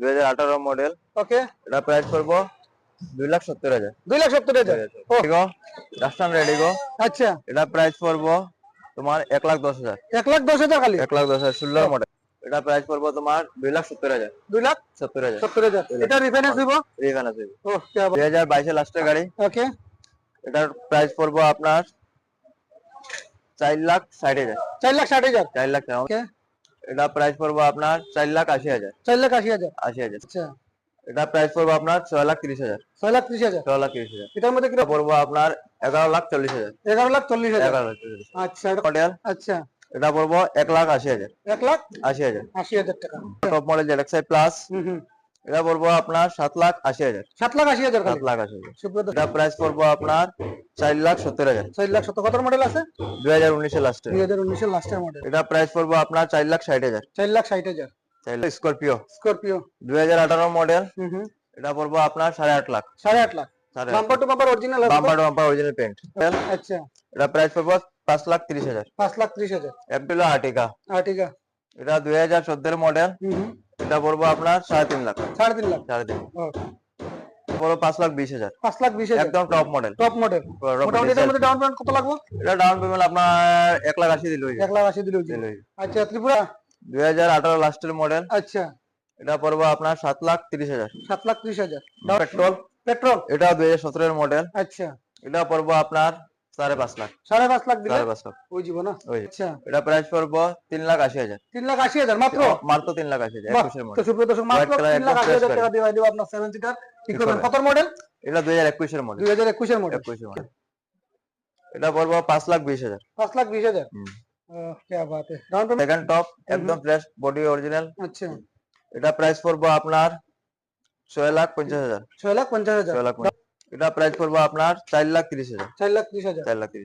2018 model. ওকে, এটা price পড়বো 2,70,000। 2,70,000। Custom ready go. আচ্ছা, এটা প্রাইস পড়বো তোমার 1,10,000। 1,10,000 খালি। 1,10,000 16 মডেল। এটা প্রাইস পড়বো তোমার 2,70,000। 2,70,000। 70,000। এটা রিফাইন্যান্স দিব? রিফাইন্যান্স দিব। ওহ, কি বাত। 2022 এর লাস্টের গাড়ি। ওকে, এটার প্রাইস পড়বো আপনার 4,60,000। 4,60,000। 4,00,000। ওকে, এটা প্রাইস পড়বো আপনার 4,80,000। 4,80,000। 80,000। আচ্ছা, এটা প্রাইস পড়বো আপনার 6,30,000। 6,30,000। 6,30,000। এটার মধ্যে কি এটা পড়বো আপনার 11,40,000। 11,40,000। 11,40,000। আচ্ছা, মডেল। আচ্ছা, এটা পড়বো 1,80,000। 1,80,000 80,000। টাকা। Top model ZXi plus. হুম। এটা পড়বো আপনার 7,80,000। 7,80,000 খালি। 7,80,000। সুব্রত, এটা প্রাইস পড়বো আপনার 4,70,000। 4,70,000। কত মডেল আছে? 2019 এর লাস্টে। 2019 এর লাস্টের মডেল। এটা প্রাইস পড়বো আপনার 4,60,000। 4,60,000। Scorpio Scorpio. 2018 মডেল। হুম। এটা পড়বো আপনার 8.5 lakh. 8.5 lakh. 8.5 bumper to bumper original আছে? Bumper to bumper original paint. আচ্ছা, এটা প্রাইস পড়বো 5,30,000। 5,30,000। অ্যাপটিলো আর্টিকা। আর্টিকা। এটা 2014 মডেল। হুম। এটা পড়বো আপনার 3.5 লাখ। 3.5 লাখ। 3.5। ও, পড়বো 5,20,000। 5,20,000। একদম টপ মডেল। Top model. মোটামুটি এটার মধ্যে ডাউন পেমেন্ট কত লাগবে? এটা ডাউন পেমেন্ট আপনার 1,80,000 দিলেই। 1,80,000 দিলেও জি। আচ্ছা, ত্রিপুরা। 2018 লাস্টের মডেল। আচ্ছা, এটা পড়বো আপনার 7,30,000। 7,30,000। পেট্রোল। পেট্রোল। এটা 2017 এর মডেল। আচ্ছা, এটা পড়বো আপনার 5.5 লাখ। 5.5 লাখ দিলে 5.5 লাখ। ওই জীবন না? ওই। আচ্ছা, এটা প্রাইস পড়বো 3,80,000। 3,80,000 মাত্র? মাত্র 3,80,000। বাহ, 21 এর তো মডেল। সুপ্রিয় দর্শক, মাত্র 3,80,000 টাকা দিয়ে দিব আপনার 7 সিটার। কি করবেন? কত মডেল? এটা 2021 এর মডেল। 2021 এর মডেল। 21 এর মডেল। এটা পড়বো 5,20,000। 5,20,000। क्या बात है। Down payment. সেকেন্ড টপ একদম ফ্রেশ বডি অরিজিনাল। আচ্ছা, এটা প্রাইস পড়বো আপনার 6,50,000। 6,50,000। 6,50,000। এটা প্রাইস পড়বো আপনার 4,30,000। 4,30,000। 4,30,000।